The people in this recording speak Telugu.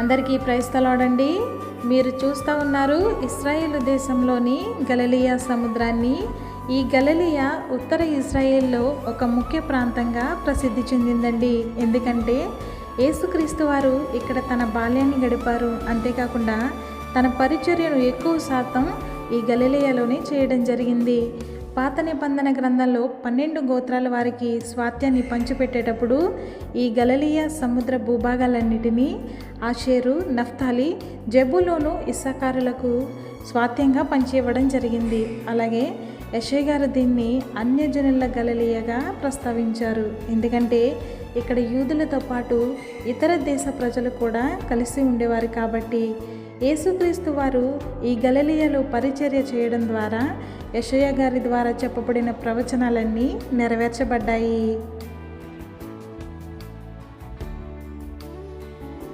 అందరికీ ప్రైస్తలాడండి. మీరు చూస్తూ ఉన్నారు ఇశ్రాయేలు దేశంలోని గలిలయ సముద్రాన్ని. ఈ గలిలయ ఉత్తర ఇజ్రాయేల్లో ఒక ముఖ్య ప్రాంతంగా ప్రసిద్ధి చెందిందండి. ఎందుకంటే యేసుక్రీస్తు వారు ఇక్కడ తన బాల్యాన్ని గడిపారు. అంతేకాకుండా తన పరిచర్యను ఎక్కువ శాతం ఈ గలిలయలోనే చేయడం జరిగింది. పాత నిబంధన గ్రంథంలో 12 గోత్రాల వారికి స్వాత్యాన్ని పంచిపెట్టేటప్పుడు ఈ గలిలయ సముద్ర భూభాగాలన్నిటినీ ఆషేరు, నఫ్తాలి, జెబూలూను, ఇస్సాకారులకు స్వాత్యంగా పంచి ఇవ్వడం జరిగింది. అలాగే యెషయా గారు దీన్ని అన్యజనుల గలిలయగా ప్రస్తావించారు. ఎందుకంటే ఇక్కడ యూదులతో పాటు ఇతర దేశ ప్రజలు కూడా కలిసి ఉండేవారు. కాబట్టి యేసుక్రీస్తు వారు ఈ గలిలయలో పరిచర్య చేయడం ద్వారా యెషయా గారి ద్వారా చెప్పబడిన ప్రవచనాలన్నీ నెరవేర్చబడ్డాయి.